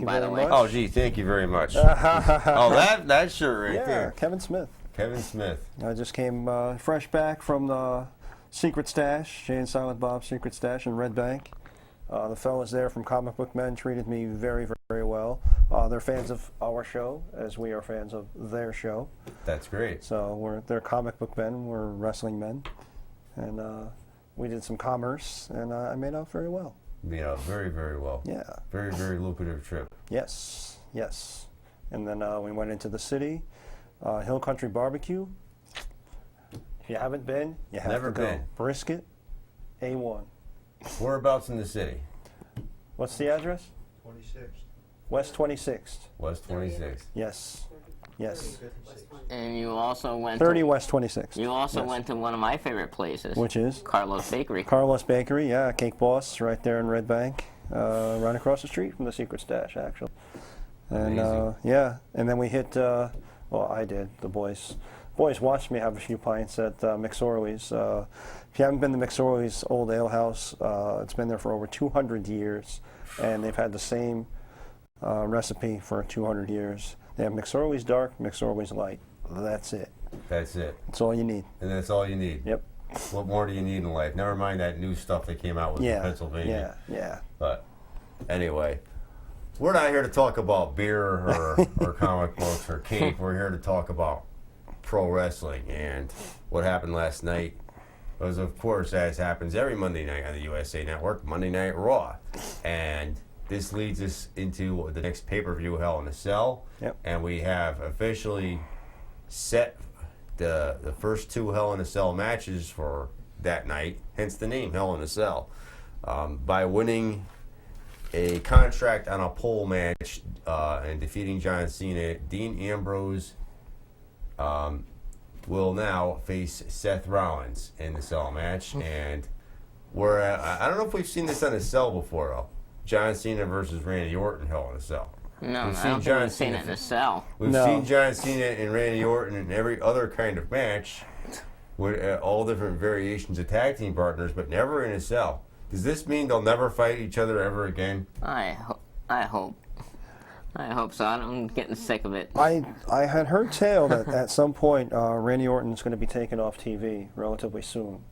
by the way. Oh, gee, thank you very much. Oh, that shirt right Yeah, there. Kevin Smith. Kevin Smith. I just came fresh back from the Secret Stash, Jay and Silent Bob's Secret Stash in Red Bank. The fellas there from Comic Book Men treated me very, very well. They're fans of our show, as we are fans of their show. That's great. So they're comic book men, we're wrestling men. And we did some commerce, and I made out very well. Yeah, very, very well. Yeah. Very, very lucrative trip. Yes, yes. And then we went into the city, Hill Country Barbecue. If you haven't been, you have Never to go. been. Brisket, A1. Whereabouts in the city? What's the address? 26th. West 26th. West 26th. Yes, yes. And you also went 30 to, West 26th. you also Yes. went to one of my favorite places, Which is? Carlos Bakery. Carlos Bakery, yeah, Cake Boss, right there in Red Bank, right across the street from the Secret Stash, actually. And Amazing. yeah, and then we hit. Well, I did. The boys watched me have a few pints at McSorley's. If you haven't been to McSorley's old ale house, it's been there for over 200 years, and they've had the same recipe for 200 years. They have McSorley's Dark, McSorley's Light. That's it. That's it. That's all you need. And that's all you need. Yep. What more do you need in life? Never mind that new stuff they came out with in Pennsylvania. Yeah. But anyway, we're not here to talk about beer or comic books or cake. We're here to talk about pro wrestling and what happened last night. Was, of course, as happens every Monday night on the USA Network, Monday Night Raw. And this leads us into the next pay-per-view, Hell in a Cell. Yep. And we have officially set the first two Hell in a Cell matches for that night, hence the name Hell in a Cell, by winning a contract on a pole match and defeating John Cena. Dean Ambrose will now face Seth Rollins in the Cell match, and I don't know if we've seen this on a Cell before though. John Cena versus Randy Orton, Hell in a Cell. No, We've I seen don't John think we've seen Cena it in a cell. We've No. seen John Cena and Randy Orton in every other kind of match with all different variations of tag team partners, but never in a cell. Does this mean they'll never fight each other ever again? I hope so. I'm getting sick of it. I had heard tale that at some point Randy Orton's going to be taken off TV relatively soon.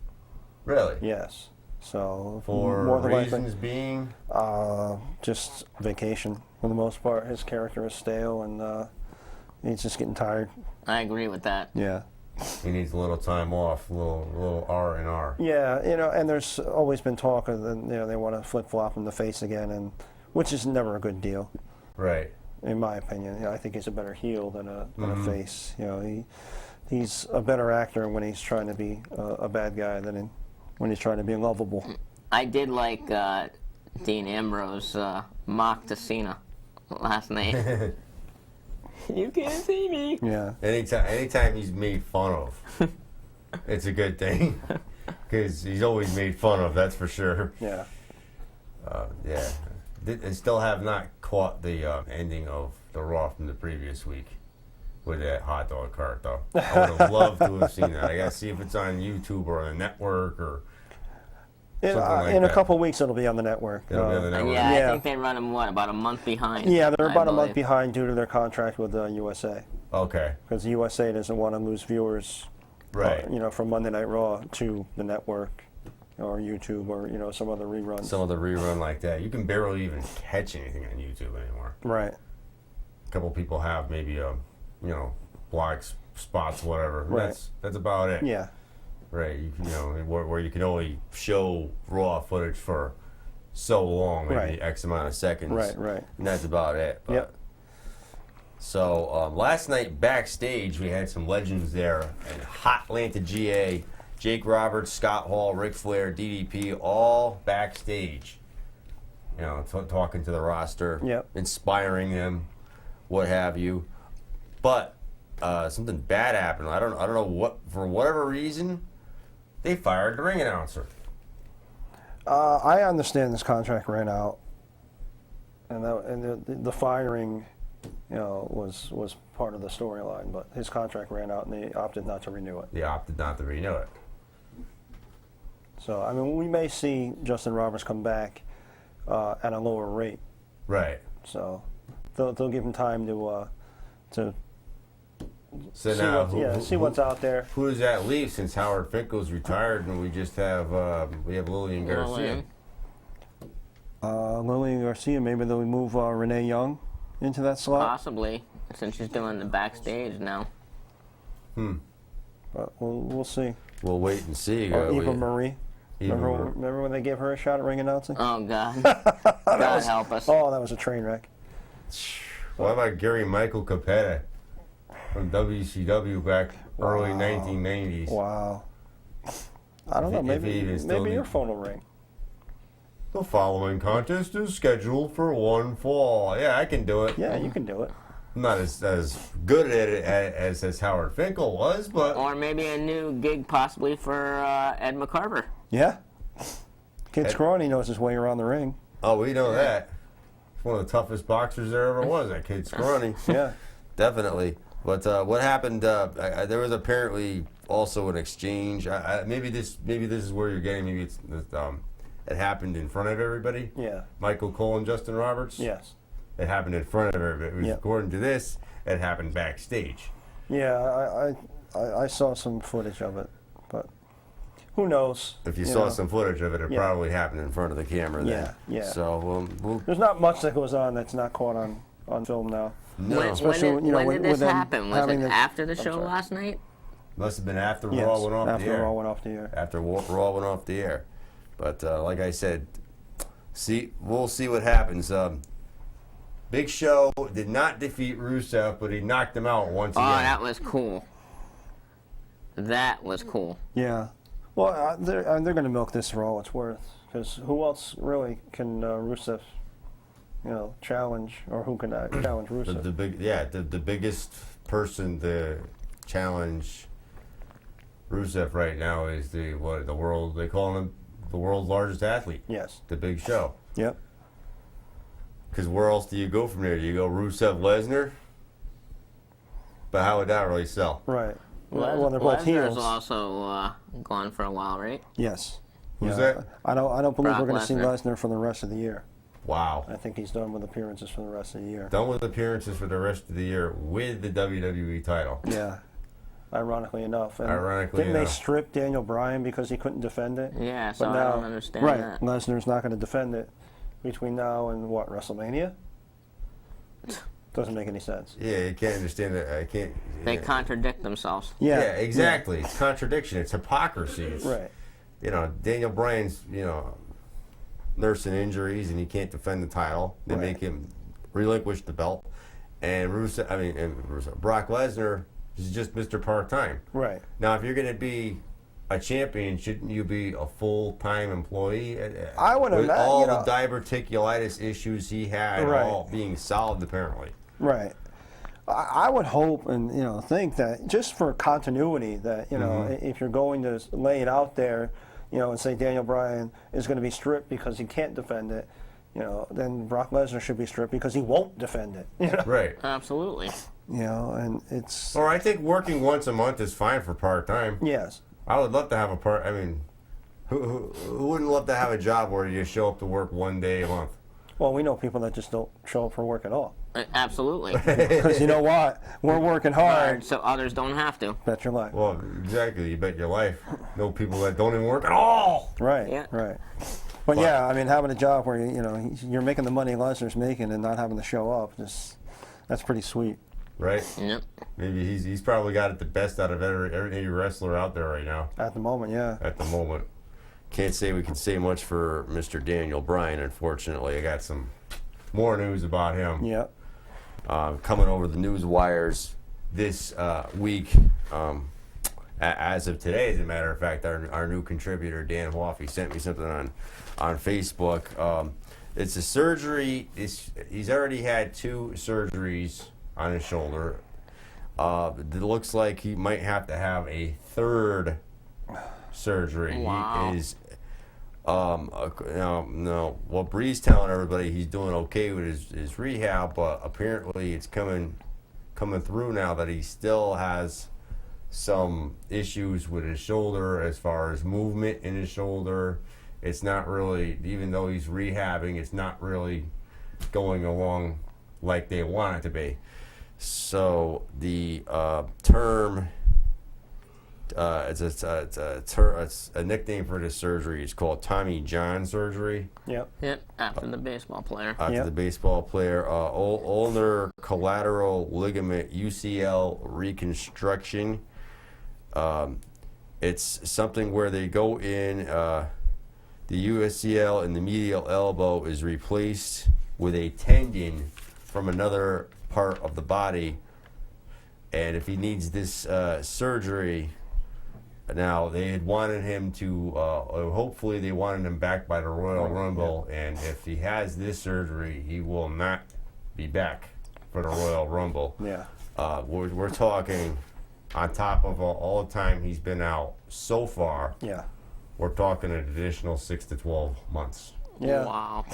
Really? Yes. So For more than reasons being? likely, just vacation for the most part. His character is stale and he's just getting tired. I agree with that. Yeah. He needs a little time off, a little R&R. Yeah, and there's always been talk of they want to flip flop him the face again, and which is never a good deal, Right. in my opinion. I think he's a better heel than a face. He's a better actor when he's trying to be a bad guy than when he's trying to be lovable. I did like Dean Ambrose mock to Cena last night. You can't see me. Yeah. Anytime he's made fun of, it's a good thing. Because he's always made fun of, that's for sure. Yeah. Yeah. I still have not caught the ending of the Raw from the previous week with that hot dog cart, though. I would have loved to have seen that. I got to see if it's on YouTube or on the network or something like In a that. couple weeks, it'll be on the network. It'll be on the network. Yeah, Yeah. I think they run him, about a month behind? Yeah, they're I about a month believe. behind due to their contract with USA, Okay. because USA doesn't want to lose viewers, Right. from Monday Night Raw to the network or YouTube or some other reruns. Some of the rerun like that. You can barely even catch anything on YouTube anymore. Right. A couple people have maybe black spots, whatever. Right. That's about it. Yeah. Right. Where you can only show raw footage for so long, maybe Right. X amount of seconds. Right. And that's about it. But, Yep. So last night backstage we had some legends there in hot Atlanta, GA. Jake Roberts, Scott Hall, Ric Flair, DDP, all backstage. Talking to the roster, Yep. inspiring them, what have you. But something bad happened. I don't know what, for whatever reason, they fired the ring announcer. I understand this contract ran out, and the firing, was part of the storyline. But his contract ran out, and they opted not to renew it. They opted not to renew it. So we may see Justin Roberts come back at a lower rate. Right. So they'll give him time to So see, now, see what's out there. Who does that leave since Howard Finkel's retired and we just have Lillian Garcia? Lillian Garcia, maybe they'll move Renee Young into that slot. Possibly, since she's doing the backstage now. But we'll see. We'll wait and see. Or Eva Marie. Eva Marie. Remember when they gave her a shot at ring announcing? Oh, God. God help us. Oh, that was a train wreck. What about Gary Michael Capetta from WCW back early 1990s? Wow. I don't know. If he even still Maybe your needs- phone will ring. The following contest is scheduled for one fall. Yeah, I can do it. Yeah, you can do it. I'm not as good at it as Howard Finkel was, but Or maybe a new gig possibly for Ed McCarver. Yeah. Kid Scrawny knows his way around the ring. oh, we know that. He's one of the toughest boxers there ever was. That kid Scrawny. Yeah. Definitely. But what happened? There was apparently also an exchange. Maybe this is where you're getting. Maybe it happened in front of everybody. Yeah. Michael Cole and Justin Roberts. Yes. It happened in front of everybody. It was, Yeah. according to this, it happened backstage. Yeah, I saw some footage of it, but who knows? If you You saw know. some footage of it, it Yeah. probably happened in front of the camera. Then. Yeah. So There's not much that goes on that's not caught on film now. no, Especially, when you know, did with this them happen? Was it having the- after the show sorry. last night? must have been after Yes, Raw went off after the air. Raw went off the air. After Raw went off the air. But like I said, we'll see what happens. Big Show did not defeat Rusev, but he knocked him out once Oh, again. that was cool. That was cool. Yeah. Well, they're going to milk this for all it's worth, because who else really can Rusev, challenge, or who can challenge Rusev? The biggest person to challenge Rusev right now is the world, they call him the world's largest athlete, Yes. the Big Show. Yep. Because where else do you go from there? Do you go Rusev Lesnar? But how would that really sell? Right. Well, they're both Lesnar's heels. also gone for a while, right? Yes. Who's Yeah, that? I don't believe Brock we're going to see Lesnar. Lesnar for the rest of the year. Wow. I think he's done with appearances for the rest of the year. Done with appearances for the rest of the year with the WWE title. Yeah. Ironically enough. And Ironically didn't they enough. strip Daniel Bryan because he couldn't defend it? Yeah, so But I now, don't understand right, that. Lesnar's not going to defend it between now and what, WrestleMania? Doesn't make any sense. Yeah, you can't understand that. I can't. They contradict themselves. Yeah, exactly. It's contradiction. It's hypocrisy. It's, Right. Daniel Bryan's, nursing injuries and he can't defend the title. They Right. make him relinquish the belt. And Brock Lesnar is just Mr. Part-time. Right. Now, if you're going to be a champion, shouldn't you be a full-time employee? I would With imagine, all the diverticulitis issues he had, Right. all being solved apparently. Right. I would hope and think that just for continuity, that if you're going to lay it out there, and say Daniel Bryan is going to be stripped because he can't defend it, then Brock Lesnar should be stripped because he won't defend it. Right. Absolutely. And it's Or I think working once a month is fine for part-time. yes. I would love to have who wouldn't love to have a job where you show up to work one day a month? Well, we know people that just don't show up for work at all. Absolutely. Because you know what? We're working hard. So others don't have to. Bet your life. Well, exactly. You bet your life. Know people that don't even work at all. Right. Yeah. Right. But yeah, having a job where you're making the money Lesnar's making and not having to show up, that's pretty sweet. Right? Yep. Maybe he's probably got it the best out of any wrestler out there right now. At the moment, yeah. At the moment. Can't say we can say much for Mr. Daniel Bryan, unfortunately. I got some more news about him. Yeah. Coming over the news wires this week. As of today, as a matter of fact, our new contributor, Dan Waffey, sent me something on Facebook. It's a surgery. He's already had 2 surgeries on his shoulder. It looks like he might have to have a 3rd surgery. Wow. He is no. Well, Bree's telling everybody he's doing okay with his rehab, but apparently it's coming through now that he still has some issues with his shoulder as far as movement in his shoulder. It's not really, even though he's rehabbing, it's not really going along like they want it to be. So the term, it's a nickname for this surgery. It's called Tommy John surgery. Yep. Yep, after the baseball player. After Yep. the baseball player, ulnar collateral ligament UCL reconstruction. It's something where they go in, the UCL in the medial elbow is replaced with a tendon from another part of the body. And if he needs this surgery, now they had wanted him to, hopefully they wanted him back by the Royal Rumble. And if he has this surgery, he will not be back for the Royal Rumble. Yeah. We're talking on top of all the time he's been out so far. Yeah. We're talking an additional 6 to 12 months. Yeah. Wow.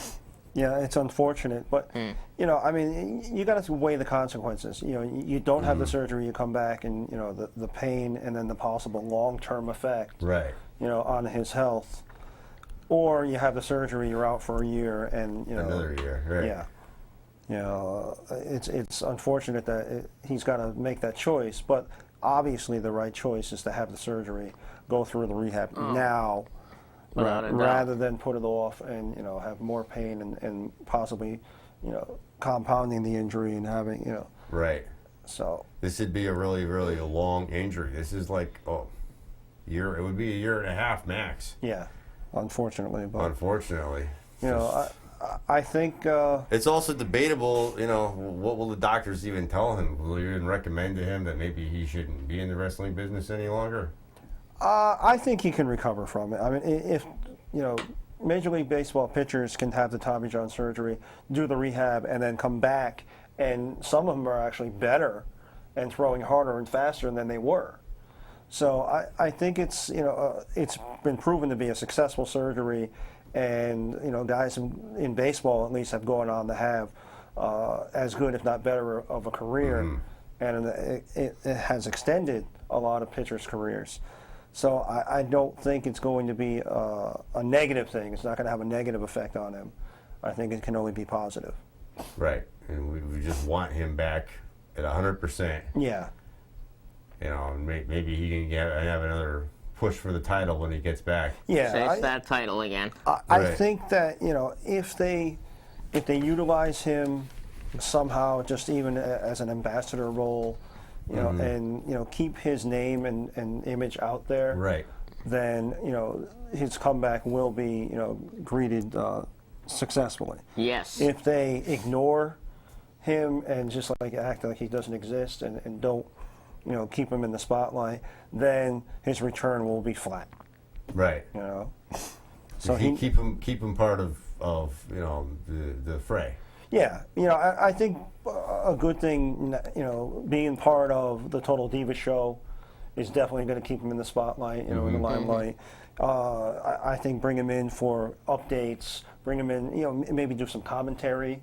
Yeah, it's unfortunate, but you know, I mean, you got to weigh the consequences. You know, you don't have the surgery, you come back, and you know the pain, and then the possible long-term effect, Right. you know, on his health, or you have the surgery, you're out for a year, and you know, Another year. Right. yeah, you know, it's unfortunate that he's got to make that choice, but obviously the right choice is to have the surgery, go through the rehab now. Without a doubt. Rather than put it off and you know have more pain and possibly you know compounding the injury and having you know Right. so This would be a really, really long injury. This is like year. It would be a year and a half max. yeah, unfortunately, but Unfortunately. you know I think It's also debatable, you know, what will the doctors even tell him? Will you even recommend to him that maybe he shouldn't be in the wrestling business any longer? I think he can recover from it. I mean, if you know, Major League Baseball pitchers can have the Tommy John surgery, do the rehab, and then come back, and some of them are actually better and throwing harder and faster than they were. So I think it's you know it's been proven to be a successful surgery, and you know guys in baseball at least have gone on to have as good if not better of a career, and it has extended a lot of pitchers' careers. So I don't think it's going to be a negative thing. It's not going to have a negative effect on him. I think it can only be positive. Right. And we just want him back at 100%. Yeah. You know, maybe he can have another push for the title when he gets back. Yeah. Chase that title again. I Right. think that you know if they utilize him somehow, just even as an ambassador role, you know, and you know keep his name and image out there, Right. then you know his comeback will be you know greeted successfully. Yes. If they ignore him and just like act like he doesn't exist and don't you know keep him in the spotlight, then his return will be flat. Right. You know. So he keep him part of you know the fray. Yeah, you know, I think a good thing, you know, being part of the Total Diva show is definitely going to keep him in the spotlight, you know, in the limelight. I think bring him in for updates, bring him in, you know, maybe do some commentary.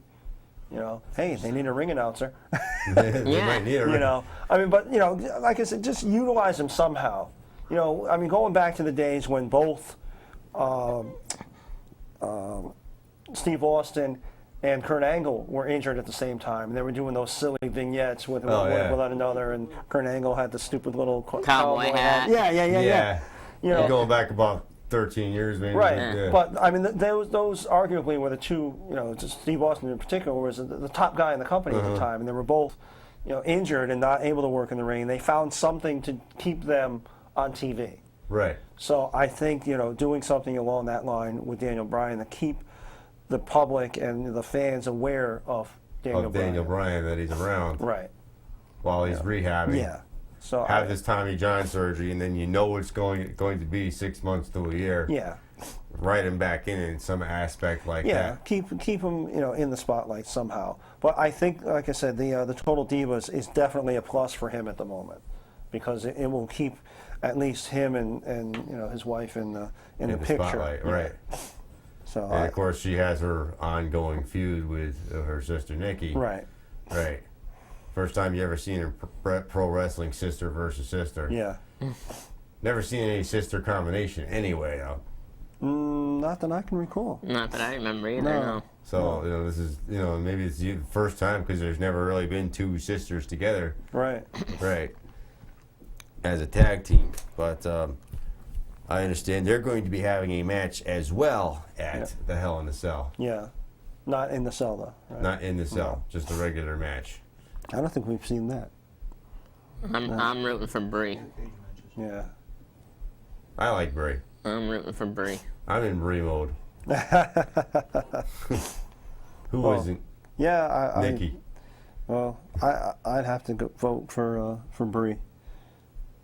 You know, hey, they need a ring announcer. They might need a You know, I mean, but you know, like I said, just utilize him somehow. You know, I mean, going back to the days when both Steve Austin and Kurt Angle were injured at the same time, and they were doing those silly vignettes with one without another, and Kurt Angle had the stupid little Cowboy hat. Yeah. You know, Going back about 13 years, maybe. right. Yeah. But I mean, those arguably were the two. You know, just Steve Austin in particular was the top guy in the company at the time, and they were both, you know, injured and not able to work in the ring. They found something to keep them on TV. Right. So I think you know doing something along that line with Daniel Bryan to keep the public and the fans aware of Daniel Bryan, that he's around Right. while he's rehabbing. Yeah. So Have this Tommy John surgery, and then you know it's going to be 6 months to a year. Yeah. Write him back in some aspect like Yeah. that. Keep him you know in the spotlight somehow. But I think, like I said, the Total Divas is definitely a plus for him at the moment because it will keep at least him and you know his wife in the picture. Spotlight, Yeah. right. So And of course, she has her ongoing feud with her sister Nikki. right. Right. First time you ever seen in pro wrestling, sister versus sister. Yeah. Never seen any sister combination anyway, though. Not that I can recall. Not that I remember either. No. No. So this is maybe it's the first time because there's never really been two sisters together, Right. right? As a tag team, but I understand they're going to be having a match as well at the Hell in the Cell. Yeah. Not in the cell, though. Right? Not in the cell, just a regular match. I don't think we've seen that. I'm rooting for Brie. Yeah. I like Bray. I'm rooting for Brie. I'm in Bray mode. Who Well, isn't? Yeah, Nikki. I'd have to vote for Brie,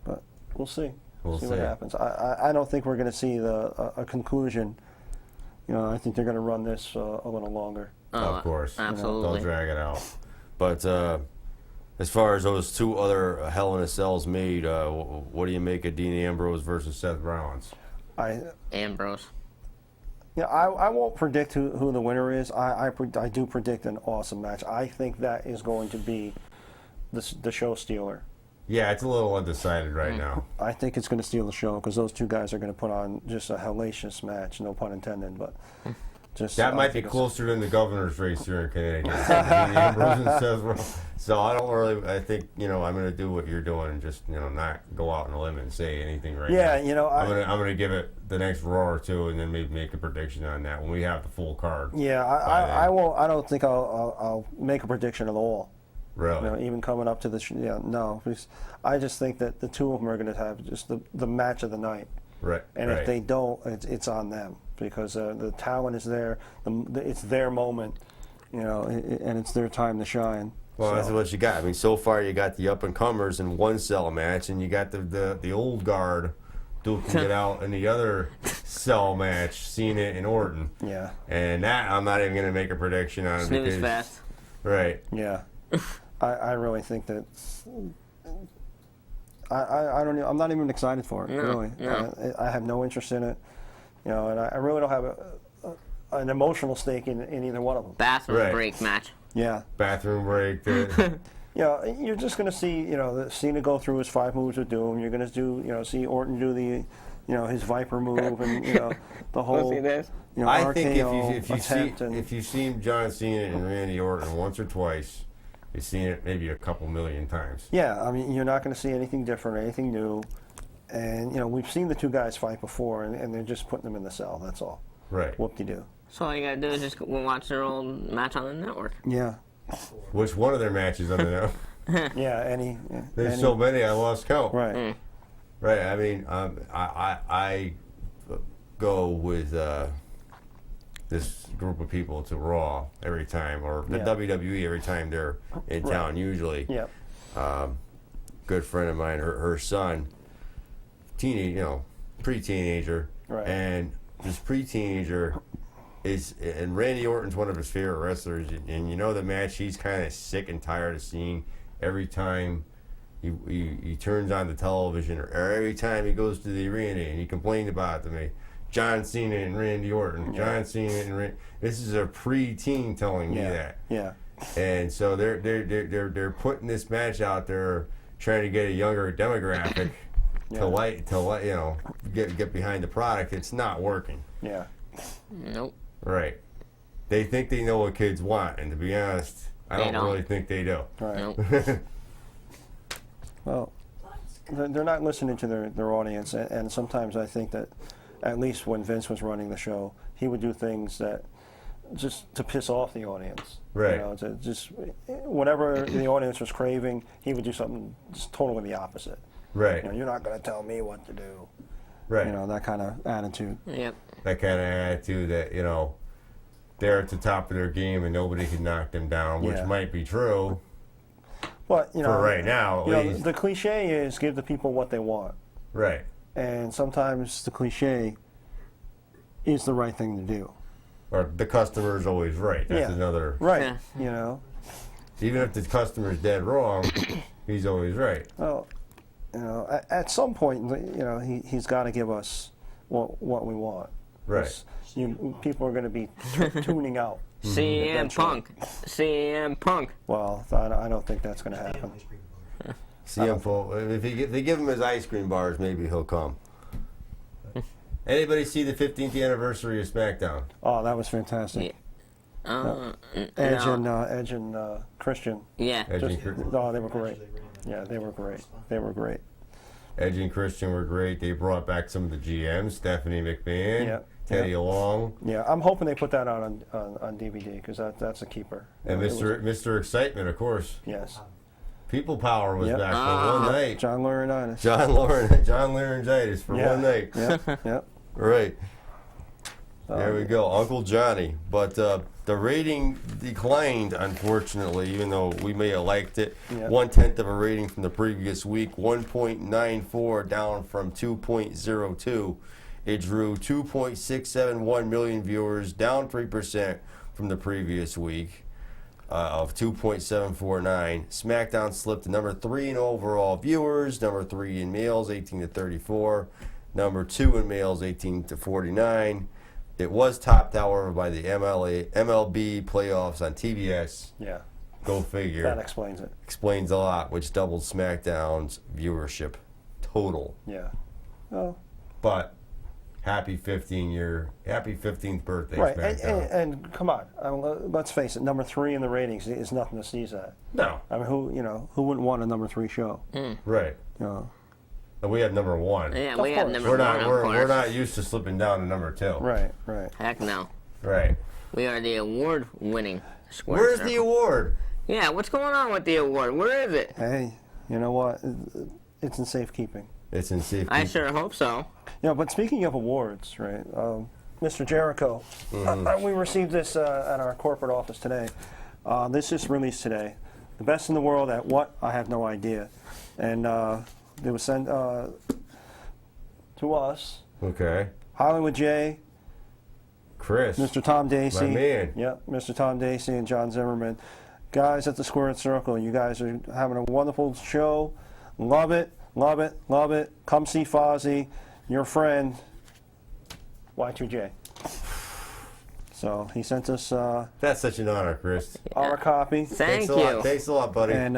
but we'll see. We'll see see. what happens. I don't think we're going to see a conclusion. I think they're going to run this a little longer. Oh, Of course. Absolutely. They'll drag it out. But as far as those two other Hell in a Cells made, what do you make of Dean Ambrose versus Seth Rollins? Ambrose. I won't predict who the winner is. I do predict an awesome match. I think that is going to be the show stealer. Yeah, it's a little undecided right now. I think it's going to steal the show because those two guys are going to put on just a hellacious match, no pun intended. But just That I might be think it's- closer than the governor's race here in Connecticut. Dean Ambrose and Seth Rollins. So I don't really. I think I'm going to do what you're doing and just not go out on a limb and say anything right now. Yeah, I'm gonna give it the next Raw or two and then maybe make a prediction on that when we have the full card. Yeah, I won't. I don't think I'll make a prediction at all. Really? Even coming up to this, no. Because I just think that the two of them are going to have just the match of the night. Right. And right. if they don't, it's on them because the talent is there. It's their moment, and it's their time to shine. Well, that's So, what you got. I mean, so far you got the up and comers in one cell match, and you got the old guard duking it out in the other cell match, Cena and Orton. yeah, And that I'm not even going to make a prediction on Snooze because fest. right. yeah. I really think that. I don't. I'm not even excited for it. No, really, no. I have no interest in it. And I really don't have an emotional stake in either one of them. Bathroom Right. break match. Yeah. Bathroom break. You're just going to see, Cena go through his 5 moves of doom. You're going to see Orton do the, his Viper move and, the whole, see this? I think RKO if you attempt see and, if you've seen John Cena and Randy Orton once or twice, you've seen it maybe a couple million times. yeah, I mean, you're not going to see anything different, anything new. And, we've seen the two guys fight before, and they're just putting them in the cell. That's all. Right. Whoop-de-doo. So all you gotta do is just go watch their old match on the network. Yeah. Which one of their matches on the network? Yeah, There's so many I lost count. Right. Right. I mean, I go with this group of people to Raw every time, or the Yeah. WWE every time they're in town. Usually, Yeah. good friend of mine, her son, pre-teenager, Right. and this pre-teenager and Randy Orton's one of his favorite wrestlers, and the match he's kind of sick and tired of seeing every time he turns on the television or every time he goes to the arena, and he complained about it to me. John Cena and Randy Orton. John Cena and Randy. This is a pre-teen telling me that. Yeah. And so they're putting this match out there, trying to get a younger demographic to get behind the product. It's not working. Yeah. Nope. Right. They think they know what kids want, and to be honest, I They don't don't. really think they do. Right. Nope. Well, they're not listening to their audience, and sometimes I think that, at least when Vince was running the show, he would do things that just to piss off the audience. Right. To just whatever the audience was craving, he would do something just totally the opposite. Right. You're not going to tell me what to do. Right. That kind of attitude. Yep. That kind of attitude that, they're at the top of their game and nobody can knock them down, which Yeah. might be true But for right now, at least. the cliche is give the people what they want, Right. and sometimes the cliche is the right thing to do. Or the customer's always right. That's Yeah. another. Right. Yeah. Even if the customer's dead wrong, he's always right. Well, at some point, he's got to give us what we want. Right. People are going to be tuning out. CM Eventually. Punk. CM Punk. Well, I don't think that's going to happen. CM Punk, if they give him his ice cream bars, maybe he'll come. Anybody see the 15th anniversary of SmackDown? Oh, that was fantastic. Edge and Christian. Yeah. Edge and, Oh, they were great. Yeah, they were great. They were great. Edge and Christian were great. They brought back some of the GMs, Stephanie McMahon, Yeah. Teddy Long, Yeah, I'm hoping they put that out on DVD because that's a keeper. and It was- Mr. Excitement, of course. Yes. People Power was Yep. back for one night. John Laurinaitis. John Laurinaitis for Yeah. one night. Yep. Yep. Right. There we go, Uncle Johnny. But the rating declined, unfortunately, even though we may have liked it. Yeah. 1/10 of a rating from the previous week, 1.94 down from 2.02. It drew 2.671 million viewers, down 3% from the previous week of 2.749. SmackDown slipped to number 3 in overall viewers, number 3 in males 18 to 34, number 2 in males 18 to 49. It was topped, however, by the MLB playoffs on TBS. Yeah. Go figure. That explains it. Explains a lot, which doubled SmackDown's viewership total. Yeah. Oh. But happy 15th birthday, Right. SmackDown. And come on, let's face it. Number 3 in the ratings is nothing to sneeze at. No, I mean, who wouldn't want a number 3 show? right. You know, And we have number 1. Yeah, Of we have course. number We're one, not. of We're course. not used to slipping down to number 2. right. Right. Heck no. Right. We are the award-winning Square Where's the Circle. award? Yeah, what's going on with the award? Where is it? Hey, you know what? It's in safekeeping. It's in safety. I sure hope so. But speaking of awards, right? Mr. Jericho, we received this at our corporate office today. This just released today. The best in the world at what? I have no idea. And it was sent to us. Okay. Hollywood J, Chris. Mr. Tom Dacey. My man. Yep, Mr. Tom Dacey and John Zimmerman. Guys at the Squared Circle, you guys are having a wonderful show. Love it, love it, love it. Come see Fozzy, your friend, Y2J. So he sent us That's such an honor, Chris. our copy. Thank Thanks a lot. you. Thanks a lot, buddy. And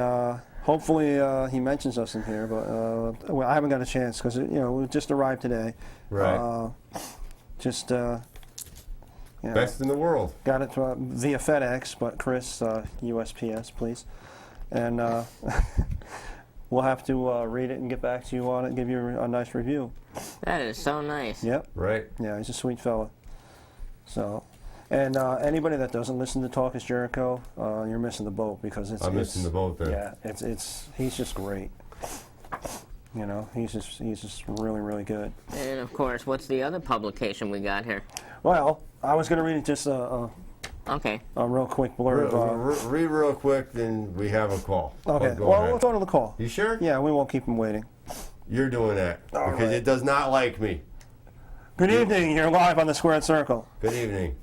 hopefully he mentions us in here, but well, I haven't got a chance because we just arrived today. Right. Just Best in the world. got it via FedEx, but Chris, USPS, please. And we'll have to read it and get back to you on it and give you a nice review. That is so nice. Yep. Right. Yeah, he's a sweet fella. So, and anybody that doesn't listen to Talk is Jericho, you're missing the boat because it's. I'm missing the boat then. Yeah, it's he's just great. He's just really, really good. And of course, what's the other publication we got here? Well, I was going to read it just a Okay. real quick blurb. Read real quick, then we have a call. Okay, Go well, ahead. we'll go to the call. You sure? Yeah, we won't keep him waiting. You're doing that All because right. it does not like me. Good evening, you're live on the Squared Circle. Good evening.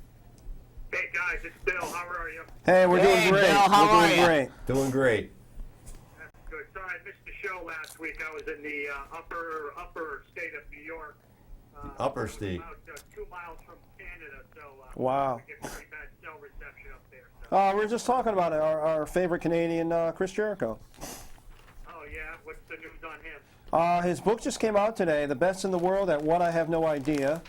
Hey guys, it's Bill. How are you? Hey, we're Hey, doing great. Bill, how we're doing are ya? great. Doing great. That's good. Sorry, I missed the show last week. I was in the upper state of New York. Upper state. About 2 miles from Canada, so Wow. we get pretty bad cell reception up there. So. We're just talking about our favorite Canadian, Chris Jericho. Oh yeah, what's the news on him? His book just came out today, The Best in the World at What I Have No Idea.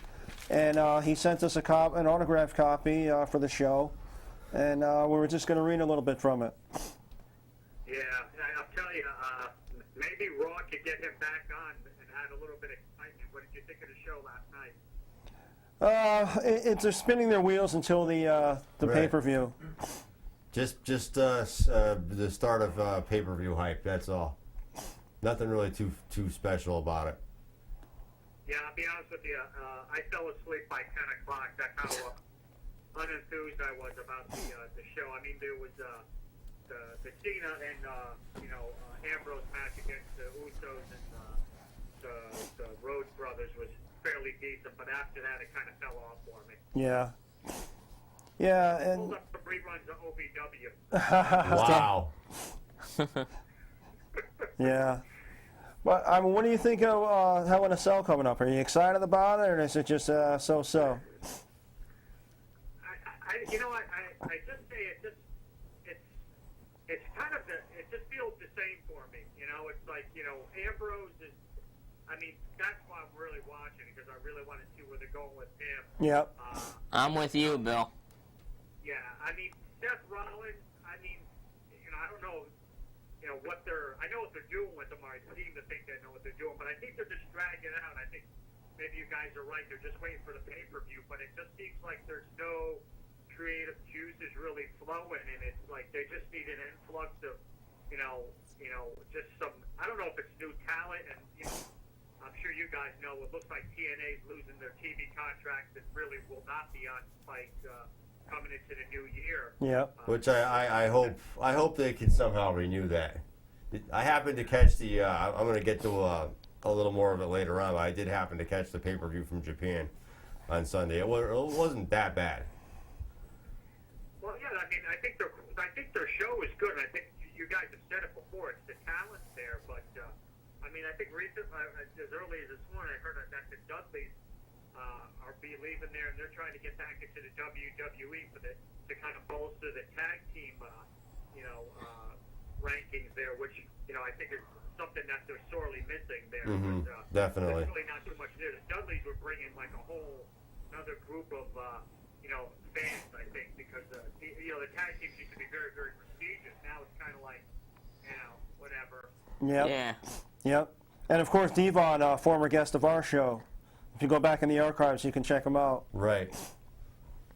And he sent us an autographed copy for the show. And we were just going to read a little bit from it. Yeah, I'll tell you, maybe Raw could get him back on and add a little bit of excitement. What did you think of the show last night? They're spinning their wheels until the Right. pay-per-view. Just the start of pay-per-view hype. That's all. Nothing really too special about it. Yeah, I'll be honest with you. I fell asleep by 10 o'clock. That's how unenthused I was about the show. I mean, there was the Cena and Ambrose match against the Usos and the Rhodes brothers was fairly decent, but after that, it kind of fell off for me. Yeah. Yeah, Pulled and up some reruns of OVW. Wow. yeah. But I mean, what do you think of Hell in a Cell coming up? Are you excited about it, or is it just so-so? I just say it's kind of it just feels the same for me. It's like Ambrose is. I mean, that's why I'm really watching because I really want to see where they're going with him. Yep. I'm with you, Bill. Yeah, I mean, Seth Rollins, I mean, I don't know, what I know what they're doing with him, or I seem to think they know what they're doing, but I think they're just dragging it out. I think maybe you guys are right. They're just waiting for the pay-per-view, but it just seems like there's no creative juices really flowing, and it's like they just need an influx of, just some, I don't know if it's new talent, and, I'm sure you guys know, it looks like TNA's losing their TV contracts that really will not be on Spike coming into the new year. Yep. Which I hope they can somehow renew that. I happened to catch the. I'm going to get to a little more of it later on. But I did happen to catch the pay-per-view from Japan on Sunday. It wasn't that bad. Well, yeah, I mean, I think their show is good. And I think you guys have said it before. It's the talent there, but I mean, I think recently, as early as this morning, I heard that the Dudleys are be leaving there, and they're trying to get back into the WWE to kind of bolster the tag team, rankings there, which I think is something that they're sorely missing there. Mm-hmm. But, Definitely. there's really not too much there. The Dudleys would bring in like another group of fans, I think, because the tag teams used to be very, very prestigious. Now it's kind of like whatever. Yep. Yeah. Yep. And of course, Devon, former guest of our show. If you go back in the archives, you can check him out. Right.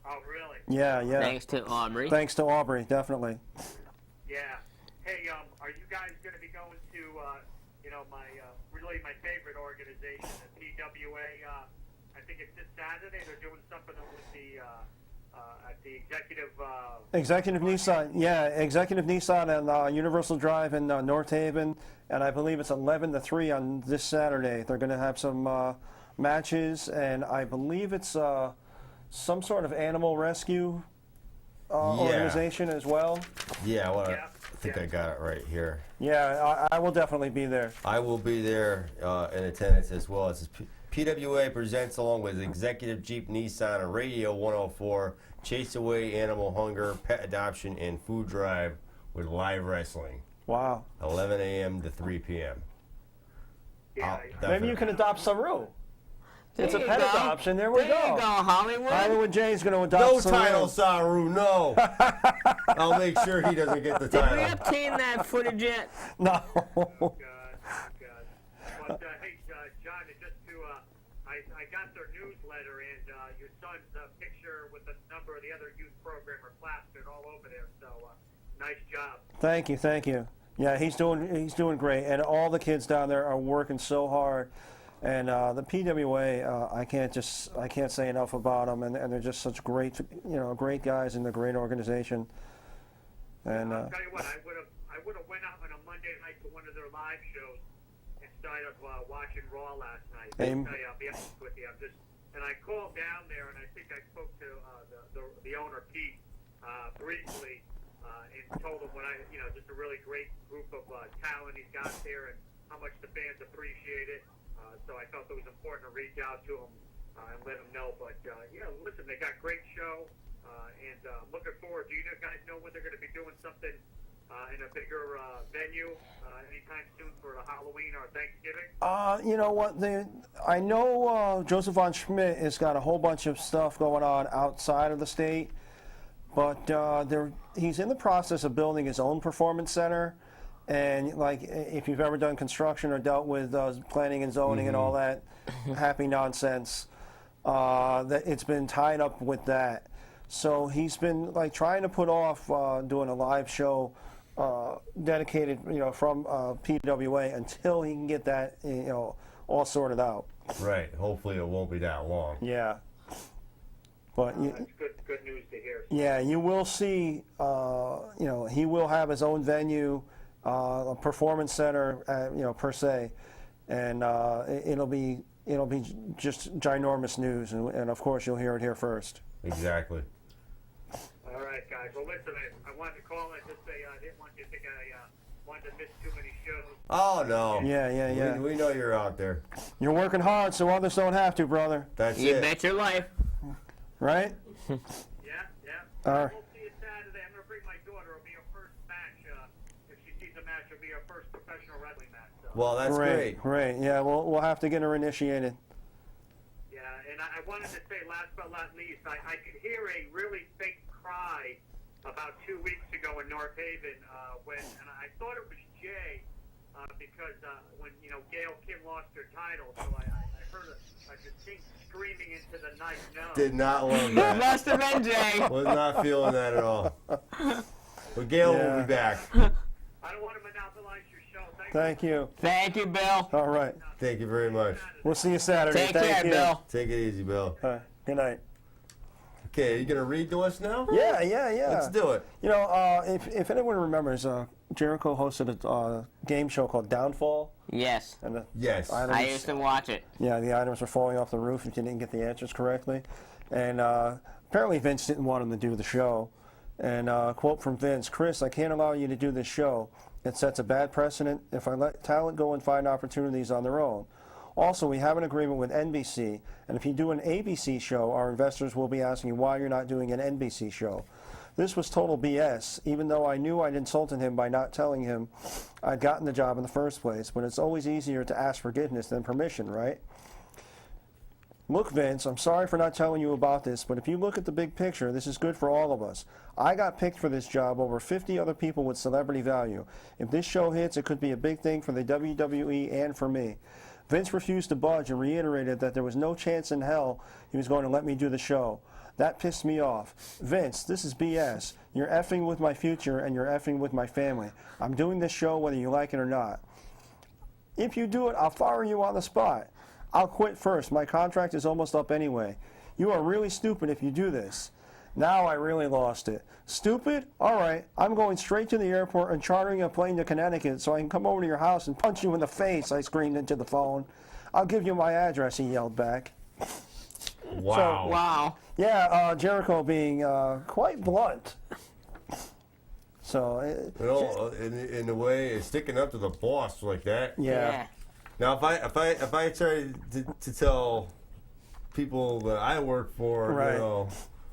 Oh, really? Yeah, yeah. Thanks to Aubrey. Thanks to Aubrey, definitely. Yeah. Hey, are you guys going to be going to, my favorite organization, the PWA? I think it's this Saturday. They're doing something with the at the executive. Executive Nissan, yeah, Executive Nissan and Universal Drive in North Haven, and I believe it's 11 to 3 on this Saturday. They're going to have some matches, and I believe it's some sort of animal rescue organization as well. Yeah. Well, Yeah. I think I got it right here. Yeah, I will definitely be there. I will be there in attendance as well. It says PWA presents, along with Executive Jeep Nissan and Radio 104, Chase Away Animal Hunger, Pet Adoption, and Food Drive with live wrestling. Wow. 11 a.m. to 3 p.m. Yeah. Maybe you can adopt Saru. It's a There you pet go. adoption. There we There you go, Hollywood. Hollywood J's going to adopt No Saru. title, Saru, no. I'll make sure he doesn't get the Did we title. obtain that footage yet? No. God. But hey, John, just to I got their newsletter, and your son's picture with a number of the other youth programmer plastered all over there. So nice job. Thank you, thank you. Yeah, he's doing great, and all the kids down there are working so hard. And the PWA, I can't say enough about them, and they're just such great, great guys, and they're a great organization. And I'll tell you what, I would have went out on a Monday night to one of their live shows instead of watching Raw last night. Aim. I'll be honest with you. And I called down there, and I think I spoke to the owner Pete briefly, and told him just a really great group of talent he's got there, and how much the fans appreciate it. So I felt it was important to reach out to him and let him know. But listen, they got a great show, and looking forward. Do you guys know when they're going to be doing something in a bigger venue anytime soon for Halloween or Thanksgiving? you know what? I know Joseph Von Schmidt has got a whole bunch of stuff going on outside of the state, but he's in the process of building his own performance center. And like, if you've ever done construction or dealt with planning and zoning and all that happy nonsense, that it's been tied up with that. So he's been like trying to put off doing a live show dedicated, from PWA until he can get that, all sorted out. Right. Hopefully it won't be that long. Yeah. But That's good news to hear. yeah, you will see. He will have his own venue. A performance center, per se, and it'll be just ginormous news, and of course you'll hear it here first. Exactly. All right, guys. Well, listen, I wanted to call and just say I didn't want you to think I wanted to miss too many shows. Oh, no. Yeah. We know you're out there. You're working hard, so others don't have to, brother. That's You it. bet your life. Right? Yeah. All right. We'll see you Saturday. I'm going to bring my daughter. It'll be her first match if she sees a match match will be our first professional wrestling match. So. Well, that's great. Great. Yeah, we'll have to get her initiated. Yeah, and I wanted to say, last but not least, I could hear a really faint cry about 2 weeks ago in North Haven and I thought it was Jay because when Gail Kim lost her title, so I heard a distinct screaming into the night. No. Did not love It that. must have been Jay. Was not feeling that at all. But Gail will be back. I don't want to monopolize your show. Thank you. Thank you, Bill. All right. Thank you very much. We'll see you Saturday. Take Thank care, you. Bill. Take it easy, Bill. All right. Good night. Okay, are you going to read to us now? Yeah. Let's do it. If anyone remembers, Jericho hosted a game show called Downfall. Yes. And Yes. I used to watch it. Yeah, the items were falling off the roof if you didn't get the answers correctly. And apparently Vince didn't want him to do the show. And quote from Vince, "Chris, I can't allow you to do this show. It sets a bad precedent if I let talent go and find opportunities on their own. Also, we have an agreement with NBC, and if you do an ABC show, our investors will be asking you why you're not doing an NBC show." This was total BS, even though I knew I'd insulted him by not telling him I'd gotten the job in the first place, but it's always easier to ask forgiveness than permission, right? Look, Vince, I'm sorry for not telling you about this, but if you look at the big picture, this is good for all of us. I got picked for this job over 50 other people with celebrity value. If this show hits, it could be a big thing for the WWE and for me. Vince refused to budge and reiterated that there was no chance in hell he was going to let me do the show. That pissed me off. Vince, this is BS. You're effing with my future and you're effing with my family. I'm doing this show whether you like it or not. If you do it, I'll fire you on the spot. I'll quit first. My contract is almost up anyway. You are really stupid if you do this. Now I really lost it. Stupid? All right. I'm going straight to the airport and chartering a plane to Connecticut so I can come over to your house and punch you in the face, I screamed into the phone. I'll give you my address, he yelled back. Wow. Wow. Yeah, Jericho being quite blunt. So, In a way, it's sticking up to the boss like that. yeah. Now, if I try to tell people that I work for, Right.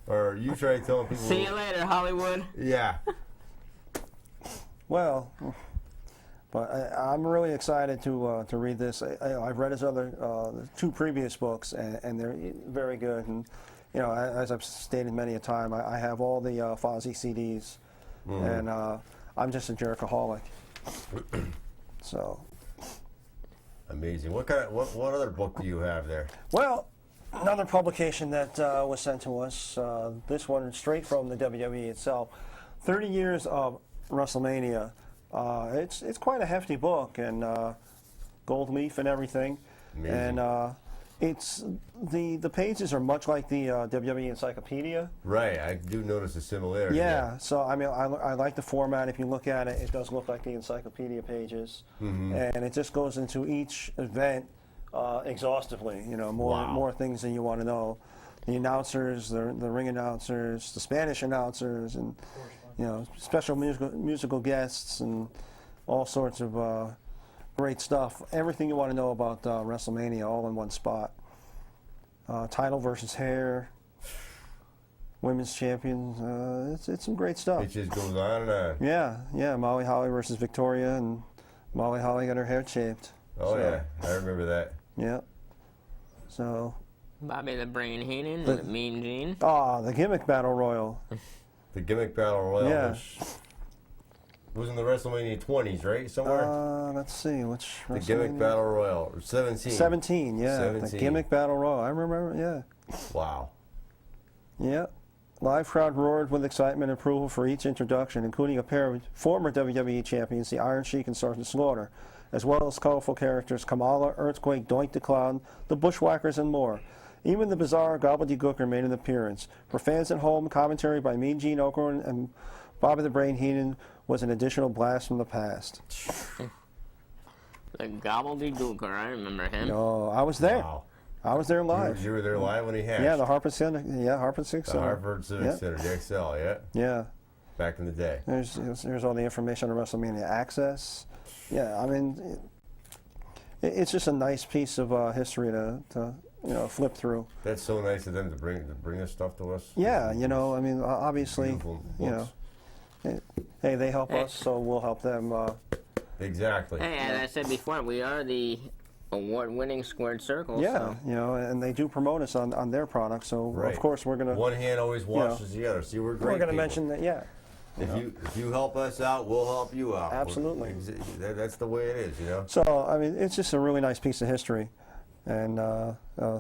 or you try to tell people, See you later, Hollywood. yeah, Well, but I'm really excited to read this. I've read his other two previous books, and they're very good. And as I've stated many a time, I have all the Fozzy CDs, and I'm just a Jerichoholic. So, amazing. What other book do you have there? well, another publication that was sent to us. This one straight from the WWE itself. 30 years of WrestleMania. It's quite a hefty book, and gold leaf and everything. Amazing. And it's the pages are much like the WWE Encyclopedia. Right, I do notice a similarity. Yeah, so I mean, I like the format. If you look at it, it does look like the encyclopedia pages, and it just goes into each event exhaustively. More things than you want to know. The announcers, the ring announcers, the Spanish announcers, and special musical guests, and all sorts of great stuff. Everything you want to know about WrestleMania, all in one spot. Title versus hair, women's champions. It's some great stuff. It just goes on and on. Yeah. Molly Holly versus Victoria, and Molly Holly got her hair shaved. Oh So, yeah, I remember that. Yeah. So, Bobby the Brain Heenan and Mean Gene. the gimmick battle royal. The gimmick battle royal Yeah. was in the WrestleMania 20s, right? Somewhere. Let's see, which The gimmick WrestleMania? battle royal, 17. 17, yeah. 17. The gimmick battle royal. I remember, yeah. Wow. Yeah. Live crowd roared with excitement and approval for each introduction, including a pair of former WWE champions, the Iron Sheik and Sergeant Slaughter, as well as colorful characters Kamala, Earthquake, Doink the Clown, the Bushwhackers, and more. Even the bizarre Gobbledygooker made an appearance. For fans at home, commentary by Mean Gene Okerlund and Bobby the Brain Heenan was an additional blast from the past. The Gobbledygooker, I remember him. Oh, I was there. Wow. I was there live. You were there live when he hatched. Yeah, the Hartford Civic. Yeah, Hartford Civic The Center. Hartford Civic Yeah. Center, the XL, yeah. Yeah. Back in the day. There's all the information on WrestleMania Access. Yeah, I mean, it's just a nice piece of history to flip through. That's so nice of them to bring this stuff to us. Yeah, I mean, obviously, Beautiful books. hey, they help us, so we'll help them Exactly. Hey, as I said before, we are the award-winning Squared Circle. Yeah, So. you know, and they do promote us on their products. So Right. of course we're gonna One hand always washes the other. See, we're great. we're gonna people. mention that. Yeah. If you help us out, we'll help you out. Absolutely. That's the way it is, you know. So I mean, it's just a really nice piece of history, and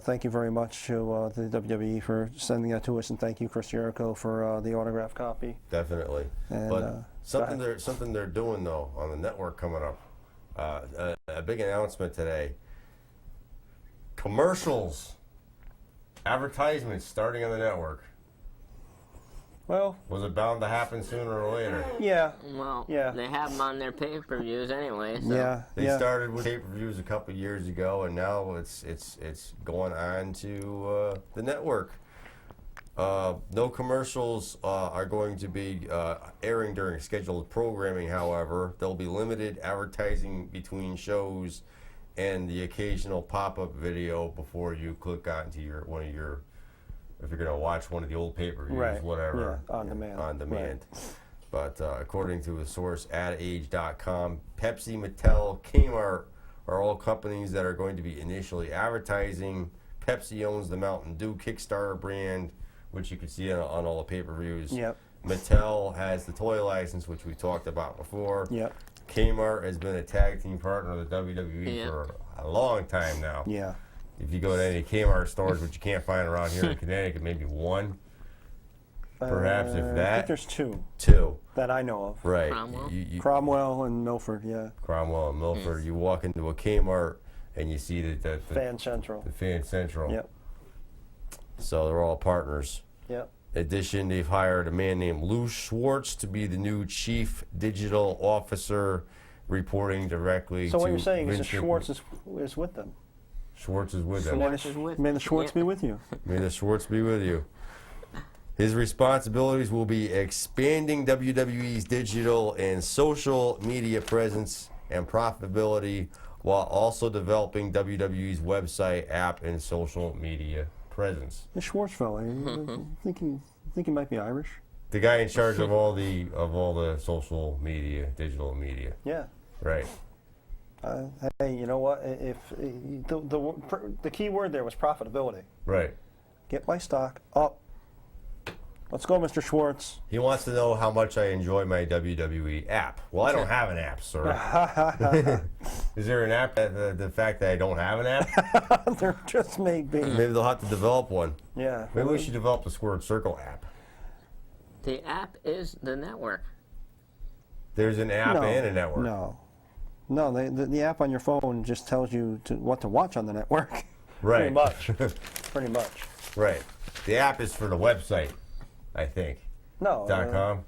thank you very much to the WWE for sending that to us, and thank you, Chris Jericho, for the autographed copy. Definitely. And, But something go they're doing though on the network coming up. A big announcement today. Commercials, advertisements starting on the network. Well, Was it bound to happen sooner or later? yeah, Well, Yeah. they have them on their pay-per-views anyway. So. yeah, They yeah. started with pay-per-views a couple years ago, and now it's going on to the network. No commercials are going to be airing during scheduled programming. However, there'll be limited advertising between shows and the occasional pop-up video before you click onto if you're going to watch one of the old pay-per-views, Right, whatever. yeah, on demand, On demand. right. But according to a source at age.com, Pepsi, Mattel, Kmart are all companies that are going to be initially advertising. Pepsi owns the Mountain Dew Kickstarter brand, which you can see on all the pay-per-views. Yep. Mattel has the toy license, which we talked about before. Yep. Kmart has been a tag team partner of the WWE Yep. for a long time now. Yeah. If you go to any Kmart stores, which you can't find around here in Connecticut, maybe one, perhaps if I that. think there's two Two. that I know of. Right. Cromwell? Cromwell and Milford. Yeah. Cromwell and Milford. You walk into a Kmart and you see the Fan Central. Fan Central. Yep. So they're all partners. Yep. In addition, they've hired a man named Lou Schwartz to be the new chief digital officer, reporting directly So to what you're saying is that Vince Schwartz is with them. Schwartz is with them. Schwartz is with May the Schwartz yeah. be with you. May the Schwartz be with you. His responsibilities will be expanding WWE's digital and social media presence and profitability, while also developing WWE's website, app, and social media presence. The Schwartz fella. You think he might be Irish? The guy in charge of all the social media, digital media. Yeah. Right. Hey, you know what? If the key word there was profitability. Right. Get my stock up. Let's go, Mr. Schwartz. He wants to know how much I enjoy my WWE app. Well, I don't have an app, sir. Is there an app? The fact that I don't have an app? There just may be. Maybe they'll have to develop one. Yeah. Maybe we should develop the Squared Circle app. The app is the network. There's an app No, and a network. No, the app on your phone just tells you what to watch on the network. Right. Pretty much. Pretty much. Right. The app is for the website, I think. No. .com.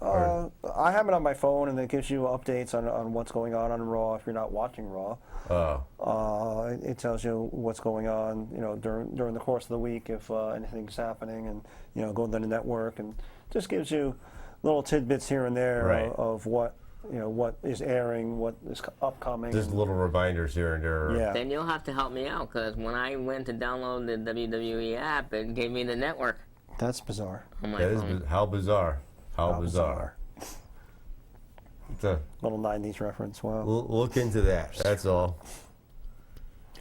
I have it on my phone, and it gives you updates on what's going on Raw if you're not watching Raw. Oh. It tells you what's going on, during the course of the week if anything's happening, and go to the network, and just gives you little tidbits here and there Right. of what what is airing, what is upcoming. Just little reminders here and there. Yeah. Then you'll have to help me out, because when I went to download the WWE app, it gave me the network That's bizarre. on my That is phone. how bizarre. How bizarre. It's a- Little 90s reference. Wow. look into that. That's all.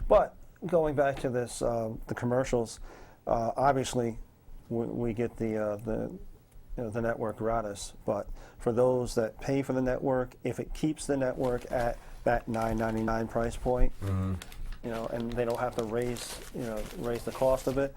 But going back to this, the commercials, obviously we get the network gratis. But for those that pay for the network, if it keeps the network at that $9.99 price point, and they don't have to raise the cost of it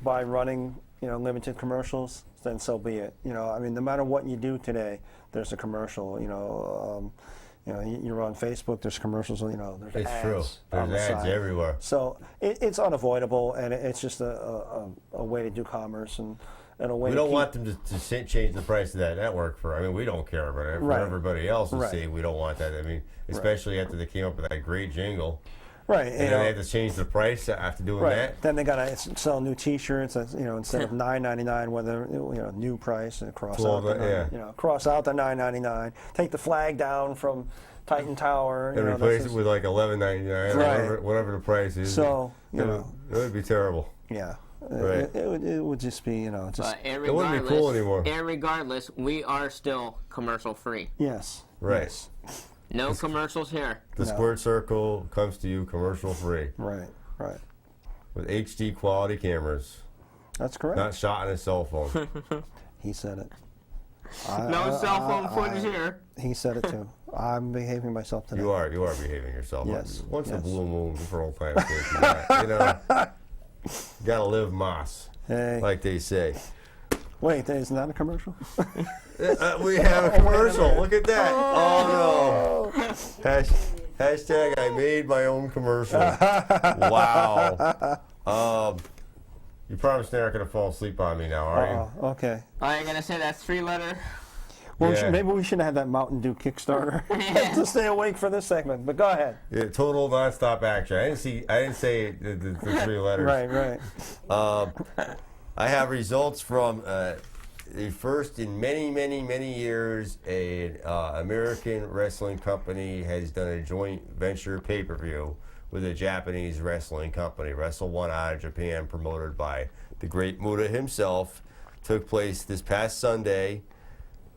by running limited commercials, then so be it. I mean, no matter what you do today, there's a commercial. You're on Facebook, there's commercials. There's It's ads true. on There's the ads side. everywhere. So it's unavoidable, and it's just a way to do commerce and a way. We to don't keep, want them to change the price of that network we don't care, but for Right. everybody else to Right. see, we don't want that. I mean, especially after they came up with that great jingle. right. And then they had to change the price after doing Right. that. Then they gotta sell new T-shirts. Instead of $9.99, whether new price and cross out cross out the $9.99. Take the flag down from Titan Tower. And replace it with like $11.99, Right. whatever the price is. So it would be terrible. yeah. Right. It would just be just But It wouldn't be cool anymore. Irregardless, we are still commercial free. yes. Right. Yes. No commercials here. The No. Squared Circle comes to you commercial free Right. with HD quality cameras, That's correct. not shot on a cell phone. He said it. No cell phone footage here. He said it too. I'm behaving myself today. You are behaving yourself. Yes, Once a yes. blue moon for old time's sake. You gotta live moss, Hey. like they say. Wait, isn't that a commercial? We have a commercial. Look at that. Oh no. Hashtag I made my own commercial. Wow. You promised you're not going to fall asleep on me now, are you? Oh, okay. Are you gonna say that 3-letter? Well, Yeah. maybe we should have that Mountain Dew Kickstarter to stay awake for this segment. But go ahead. Yeah, total nonstop action. I didn't say the 3 letters. Right. I have results from the first in many years an American wrestling company has done a joint venture pay-per-view with a Japanese wrestling company, Wrestle One out of Japan, promoted by the great Muta himself. Took place this past Sunday,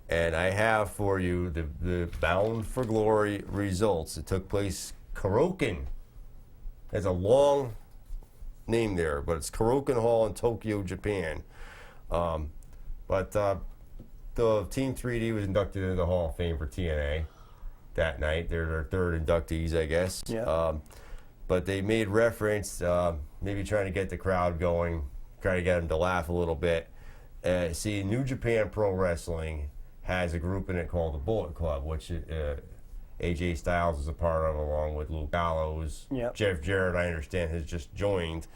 and I have for you the Bound for Glory results. It took place Korakuen. There's a long name there, but it's Korakuen Hall in Tokyo, Japan. But the Team 3D was inducted into the Hall of Fame for TNA that night. They're their third inductees, I guess. Yeah. But they made reference, maybe trying to get the crowd going, trying to get them to laugh a little bit. See, New Japan Pro Wrestling has a group in it called the Bullet Club, which AJ Styles is a part of, along with Luke Gallows. Yep. Jeff Jarrett, I understand, has just joined.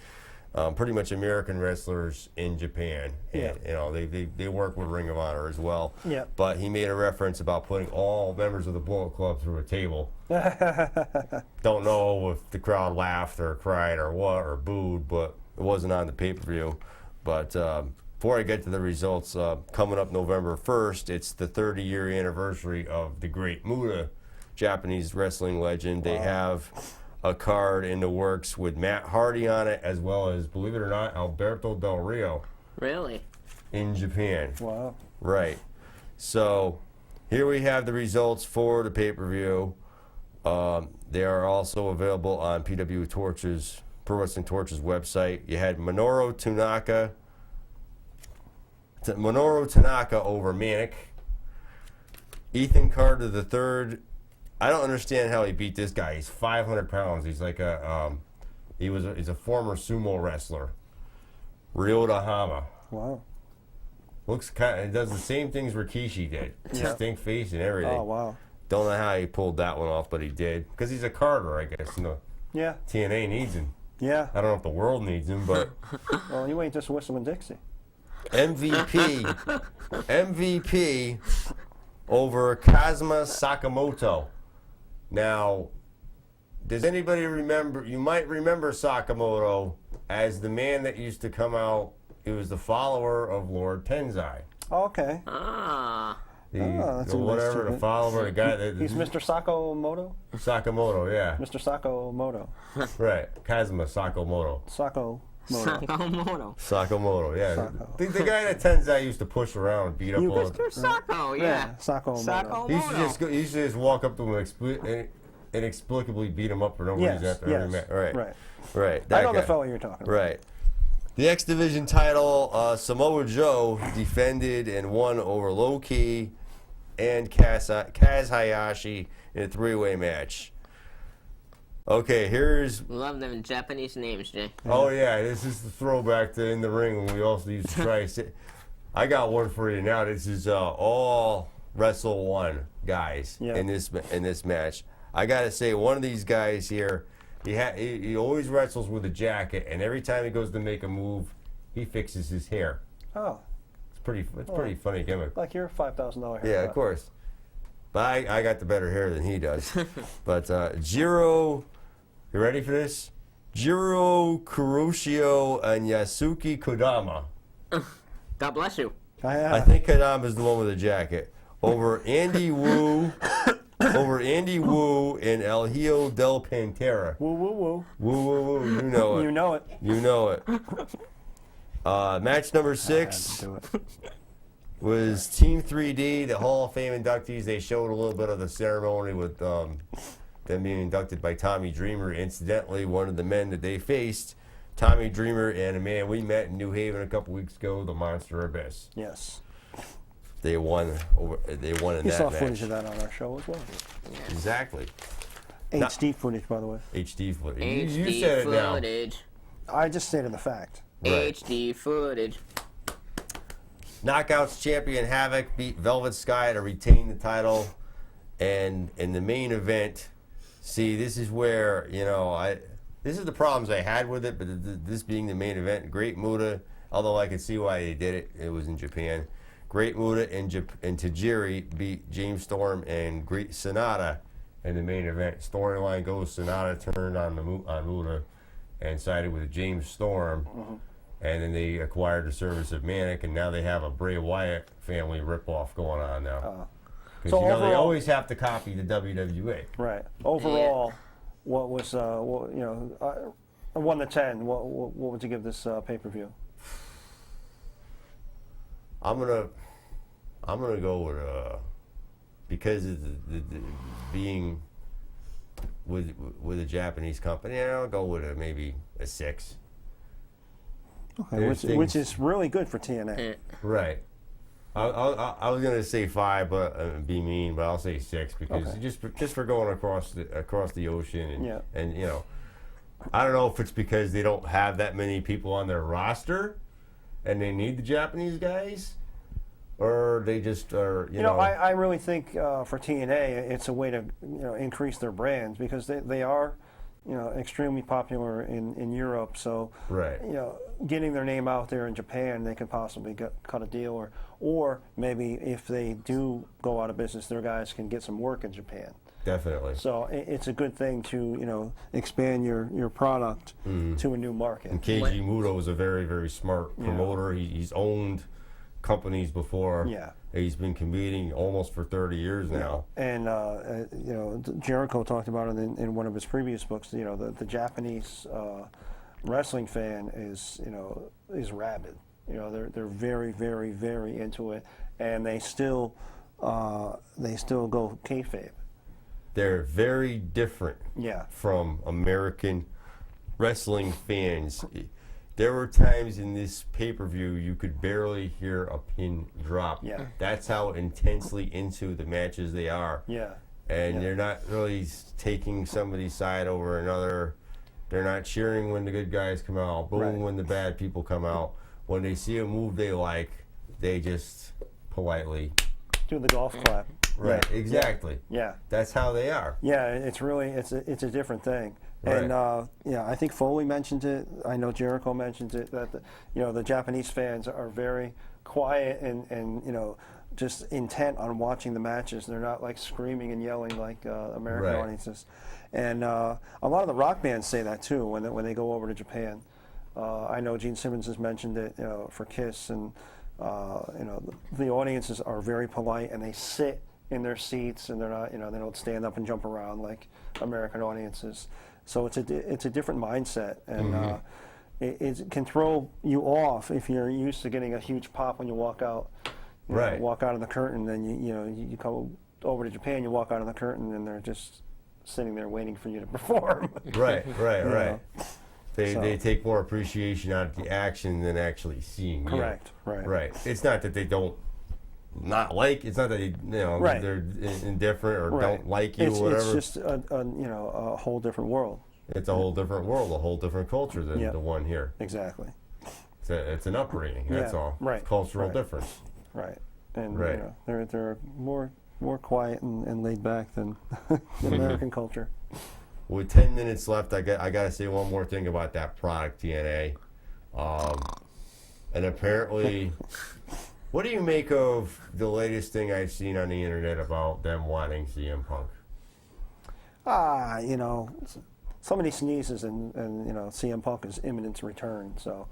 Pretty much American wrestlers in Japan. And, Yeah. they work with Ring of Honor as well. Yeah. But he made a reference about putting all members of the Bullet Club through a table. Don't know if the crowd laughed or cried or what or booed, but it wasn't on the pay-per-view. But before I get to the results, coming up November 1st, it's the 30-year anniversary of the great Muta, Japanese wrestling legend. They have a card in the works with Matt Hardy on it, as well as, believe it or not, Alberto Del Rio Really? in Japan. Wow. Right. So here we have the results for the pay-per-view. They are also available on PW Torch's, Pro Wrestling Torch's website. You had Minoru Tanaka over Manic. Ethan Carter III. I don't understand how he beat this guy. He's 500 pounds. He's like he's a former sumo wrestler. Ryota Hama. Wow. Looks kind of, does the same things Rikishi did. Yeah. Stink face and everything. Oh, wow. Don't know how he pulled that one off, but he did. Because he's a Carter, I guess. Yeah. TNA needs him. Yeah. I don't know if the world needs him, but Well, you ain't just whistling Dixie. MVP over Kazuma Sakamoto. Now, does anybody remember? You might remember Sakamoto as the man that used to come out. He was the follower of Lord Tenzai. Oh, okay. Ah. That's a nice Whatever, the treatment. follower, the guy that He's Mr. Sakamoto? Sakamoto, yeah. Mr. Sakamoto. Right. Kazuma Sakamoto. Sakamoto. Sakamoto. Sakamoto, yeah. Sako. The guy that Tenzai used to push around and beat up all the... Mr. Sako, yeah. Sakamoto. He used to just walk up to him and inexplicably beat him up for no reason Yes, after every yes. match. Right. Right. I That know guy. the fellow you're talking about. Right. The X Division title, Samoa Joe defended and won over Low Ki and Kaz Hayashi in a 3-way match. Okay, here's... Love them Japanese names, Jay. Oh, yeah, this is the throwback to In the Ring when we also used to try to say... I got one for you now. This is all Wrestle One guys Yeah. in this match. I got to say, one of these guys here, he always wrestles with a jacket, and every time he goes to make a move, he fixes his hair. Oh, It's pretty funny gimmick. like your $5,000 haircut. Yeah, of course. But I got the better hair than he does. But Jiro, you ready for this? Jiro Kuroshio and Yasuki Kodama. God bless you. I think Kodama's the one with the jacket. Over Andy Wu. Over Andy Wu and El Hijo del Pantera. Woo, woo, woo. Woo, woo, woo. You know it. You know it. You know it. Match number 6. Do it. was Team 3D, the Hall of Fame inductees. They showed a little bit of the ceremony with them being inducted by Tommy Dreamer. Incidentally, one of the men that they faced, Tommy Dreamer and a man we met in New Haven a couple weeks ago, the Monster Abyss. Yes. They won. They won in You that saw match. footage of that on our show as well. Exactly. HD footage, by the way. HD footage. HD You said it now. footage. I just stated the fact. Right. HD footage. Knockouts champion Havoc beat Velvet Sky to retain the title, and in the main event, see, this is where this is the problems I had with it. But this being the main event, Great Muta, although I can see why they did it, it was in Japan. Great Muta and Tajiri beat James Storm and Great Sonata in the main event. Storyline goes, Sonata turned on Muta and sided with James Storm. And then they acquired the service of Manic, and now they have a Bray Wyatt family ripoff going on now. Because So they overall- always have to copy the WWE. Right. Overall, what was, 1 to 10, what would you give this pay-per-view? I'm gonna go with because of the being with a Japanese company. I'll go with maybe a 6. Okay, There's which things- is really good for TNA. Yeah. Right. I was gonna say 5, but be mean, but I'll say 6 because Okay. just for going across the ocean and Yeah. and I don't know if it's because they don't have that many people on their roster, and they need the Japanese guys, or they just are I really think for TNA, it's a way to increase their brands because they are extremely popular in Europe. So Right. Getting their name out there in Japan, they could possibly cut a deal, or maybe if they do go out of business, their guys can get some work in Japan. Definitely. So it's a good thing to expand your product to a new market. And Keiji Muto is a very, very smart promoter. He's owned companies before. Yeah. He's been competing almost for 30 years now. And Jericho talked about it in one of his previous books. The Japanese wrestling fan is rabid. They're very, very, very into it, and they still go kayfabe. They're very different Yeah. from American wrestling fans. There were times in this pay-per-view you could barely hear a pin drop. Yeah. That's how intensely into the matches they are. Yeah. And Yeah. they're not really taking somebody's side over another. They're not cheering when the good guys come out, booing Right. when the bad people come out. When they see a move they like, they just politely. Do the golf clap. Right, Yeah. exactly. Yeah. That's how they are. Yeah, it's a different thing. Right. And I think Foley mentioned it. I know Jericho mentions it, that the Japanese fans are very quiet and just intent on watching the matches. They're not like screaming and yelling like American Right. audiences. And a lot of the rock bands say that too when they go over to Japan. I know Gene Simmons has mentioned it for Kiss, and the audiences are very polite and they sit in their seats and they're not they don't stand up and jump around like American audiences. So it's a different mindset, and it can throw you off if you're used to getting a huge pop when you walk out. Right. Walk out of the curtain, then you come over to Japan, you walk out of the curtain, and they're just sitting there waiting for you to perform. Right. know. They So- take more appreciation out of the action than actually seeing you. Correct. Right. Right. It's not that they don't not like. It's not that they Right. they're indifferent or Right. don't like you It's, or whatever. it's just a whole different world. It's a whole different world, a whole different culture than Yeah. the one here. Exactly. It's an upbringing. That's Yeah, all. right, Cultural right. difference. Right. And Right. they're more quiet and laid back than the American culture. With 10 minutes left, I got to say one more thing about that product, TNA. And apparently, what do you make of the latest thing I've seen on the internet about them wanting CM Punk? Somebody sneezes and CM Punk is imminent to return. So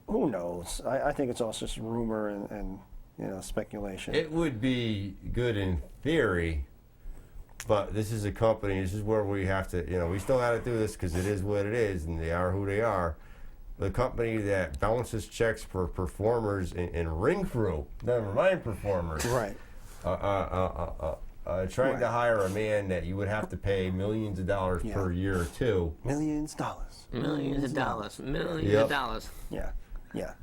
who knows? I think it's all just rumor and speculation. It would be good in theory, but this is a company. This is where we have to, we still got to do this because it is what it is, and they are who they are. the company that bounces checks for performers and ring crew, never mind performers. Right. Trying Right. to hire a man that you would have to pay millions of dollars Yeah. per year to. Millions of dollars. Millions of dollars. Millions Yep. of dollars. Yeah. Yeah.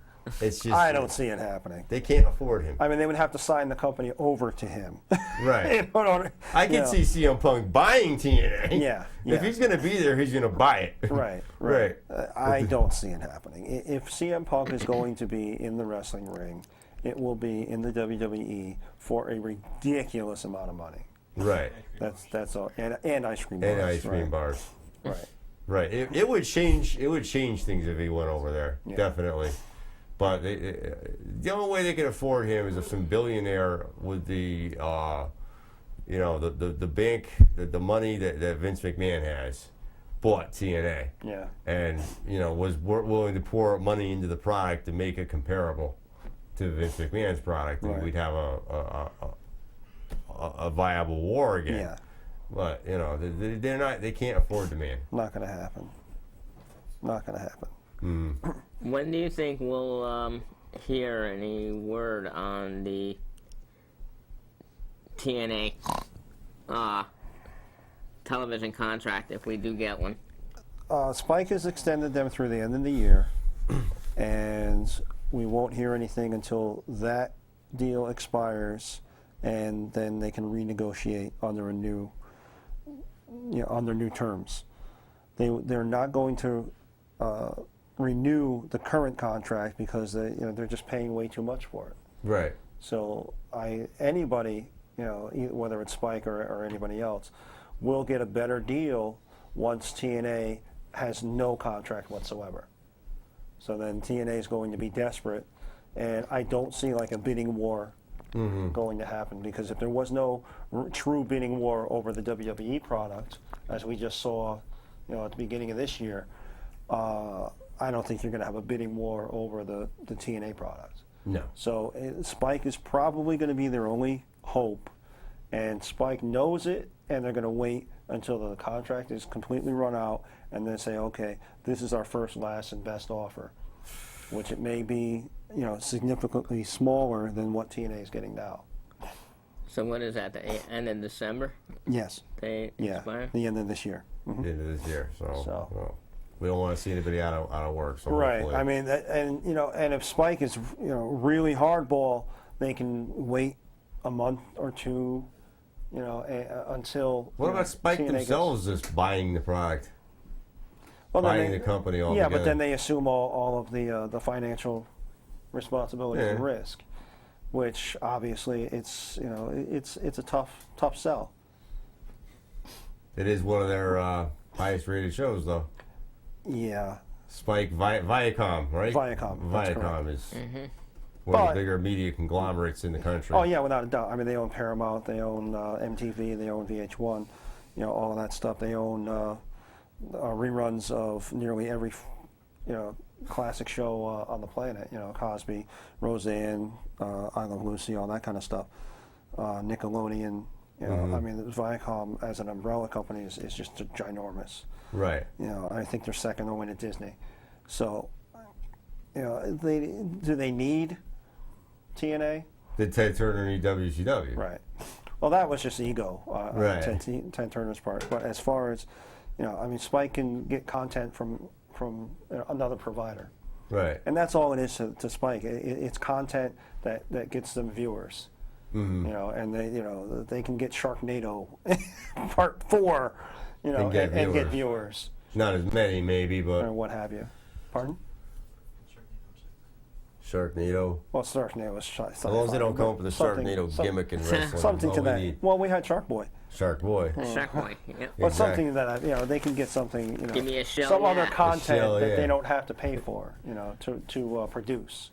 It's just I don't see it happening. They can't afford him. I mean, they would have to sign the company over to him. Right. In order- I you can know. see CM Punk buying TNA. Yeah, yeah. If he's going to be there, he's going to buy it. Right, Right. I don't see it happening. If CM Punk is going to be in the wrestling ring, it will be in the WWE for a ridiculous amount of money. Right. That's all, and ice cream bars. And ice cream right. bars. Right. Right. It would change. It would change things if he went over there. Yeah. Definitely. But the only way they can afford him is if some billionaire with the, the bank, the money that Vince McMahon has, bought TNA. Yeah. And was willing to pour money into the product to make it comparable to Vince McMahon's product, and Right. we'd have a viable war again. Yeah. But they're not. They can't afford the man. Not going to happen. Not going to happen. When do you think we'll hear any word on the TNA television contract, if we do get one? Spike has extended them through the end of the year, and we won't hear anything until that deal expires, and then they can renegotiate under new terms. They're not going to renew the current contract because they're just paying way too much for it. Right. So anybody, whether it's Spike or anybody else, will get a better deal once TNA has no contract whatsoever. So then TNA is going to be desperate, and I don't see like a bidding war going to happen, because if there was no true bidding war over the WWE product, as we just saw, at the beginning of this year, I don't think you're going to have a bidding war over the TNA product. No. So Spike is probably going to be their only hope, and Spike knows it, and they're going to wait until the contract is completely run out, and then say, okay, this is our first, last, and best offer, which it may be, significantly smaller than what TNA is getting now. So what is that, the end of December? Yes. They Yeah. expire? The end of this year. Mhm. End of this year. So, So. well, we don't want to see anybody out of work. So Right. hopefully- I mean, and if Spike is really hardball, they can wait a month or two, until. What about Spike TNA themselves just buying the product, Well, then buying they- the company Yeah, altogether? but then they assume all of the financial responsibility and Yeah. risk, which obviously it's a tough sell. It is one of their highest rated shows, though. Yeah. Spike Viacom, right? Viacom, that's Viacom is one But- of the bigger media conglomerates in the country. Oh yeah, without a doubt. I mean, they own Paramount, they own MTV, they own VH1, all of that stuff. They own reruns of nearly every classic show on the planet. Cosby, Roseanne, I Love Lucy, all that kind of stuff. Nickelodeon. I mean, Viacom as an umbrella company is just ginormous. Right. I think they're second only to Disney. So, do they need TNA? Did Ted Turner need WCW? Right. Well, that was just ego on Right. Ted Turner's part. But as far as, Spike can get content from another provider. Right. And that's all it is to Spike. It's content that gets them viewers. Mm-hmm. And they can get Sharknado Part 4, And get and get viewers. viewers Not as many, maybe, or but what have you. Pardon? Sharknado. Well, Sharknado is As long as they don't come up with a Sharknado gimmick in wrestling, Something that's to all that. we need. Well, we had Shark Boy. Shark Boy. Shark Boy. Yep. But Exactly. something that they can get something, Give me a shell, some other yeah. content A shell, that yeah. they don't have to pay for, to produce.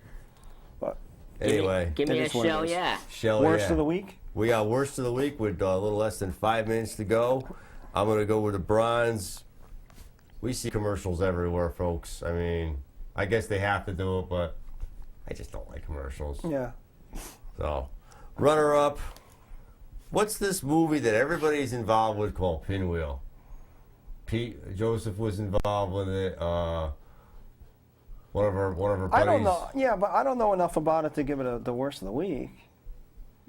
But Anyway, Give me It a is what it shell, is. yeah. Shell, worst yeah. of the week. We got worst of the week with a little less than 5 minutes to go. I'm going to go with the bronze. We see commercials everywhere, folks. I mean, I guess they have to do it, but I just don't like commercials. Yeah. So, runner up. What's this movie that everybody's involved with called Pinwheel? Pete Joseph was involved with it. One of our buddies. I don't know. Yeah, but I don't know enough about it to give it the worst of the week.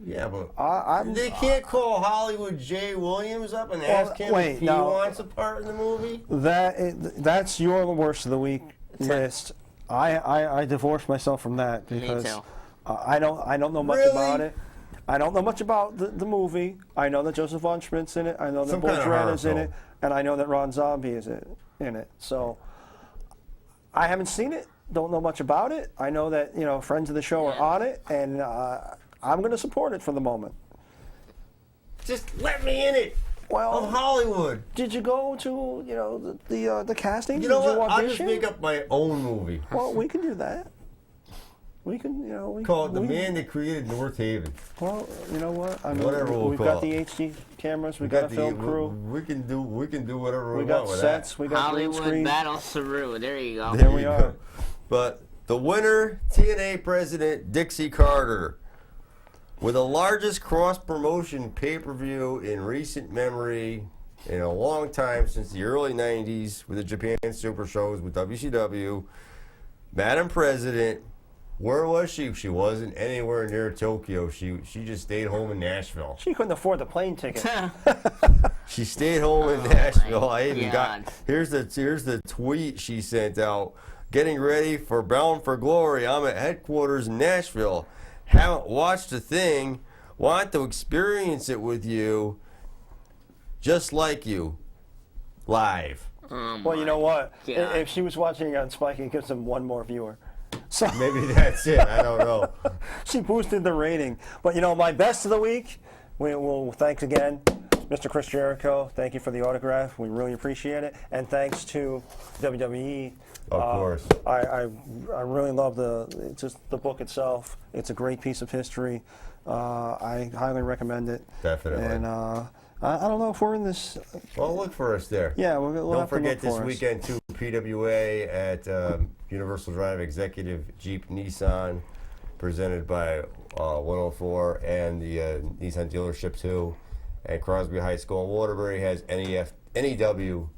Yeah, but I'm, they can't call Hollywood J. Williams up and ask him if he wants a part in the movie. That's your worst of the week list. I divorced myself from that because Me too. I don't know much Really? about it. I don't know much about the movie. I know that Joseph Von Schmidt's in it. I know that Some Bull kind of horror Durant is in film. it, and I know that Ron Zombie is in it. So I haven't seen it. Don't know much about it. I know that friends of the show are on it, and I'm going to support it for the moment. Just let me in it. Well, Of Hollywood. did you go to the casting? You know Did what? I'll just audition? make up my own movie. Well, we can do that. We can, Called The Man That Created North Haven. Well, you know what? I mean, Whatever we'll we've call got it. the HD cameras. We've got a film crew. We can do whatever we, We got want with sets. We got green Hollywood screen. Battle Saru. There you go. There that. we You are. go. But the winner, TNA President Dixie Carter, with the largest cross-promotion pay-per-view in recent memory in a long time, since the early 90s with the Japan Super Shows with WCW. Madam President, where was she? She wasn't anywhere near Tokyo. She just stayed home in Nashville. She couldn't afford the plane ticket. She stayed home in Nashville. my I even God. got here's the tweet she sent out. Getting ready for Bound for Glory. I'm at headquarters in Nashville. Haven't watched a thing. Want to experience it with you. Just like you. Live. Well, you know what? God. If she was watching it on Spike, it gives them one more viewer. So Maybe that's it. I don't know. she boosted the rating. But my best of the week. Well, thanks again, Mr. Chris Jericho. Thank you for the autograph. We really appreciate it. And thanks to WWE. Of course. I really love just the book itself. It's a great piece of history. I highly recommend it. Definitely. And I don't know if we're in this. Well, look for us there. Yeah, we'll Don't have to forget look this for us. weekend too, PWA at Universal Drive Executive Jeep Nissan, presented by 104 and the Nissan dealership too, and Crosby High School in Waterbury has NEW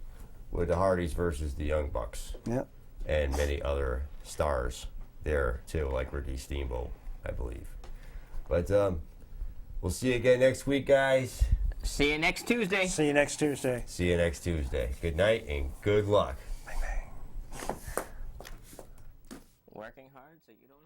with the Hardys versus the Young Bucks, Yep. and many other stars there too, like Ricky Steamboat, I believe. But we'll see you again next week, guys. See you next Tuesday. See you next Tuesday. See you next Tuesday. Good night and good luck. Bang, bang. Working hard so you don't.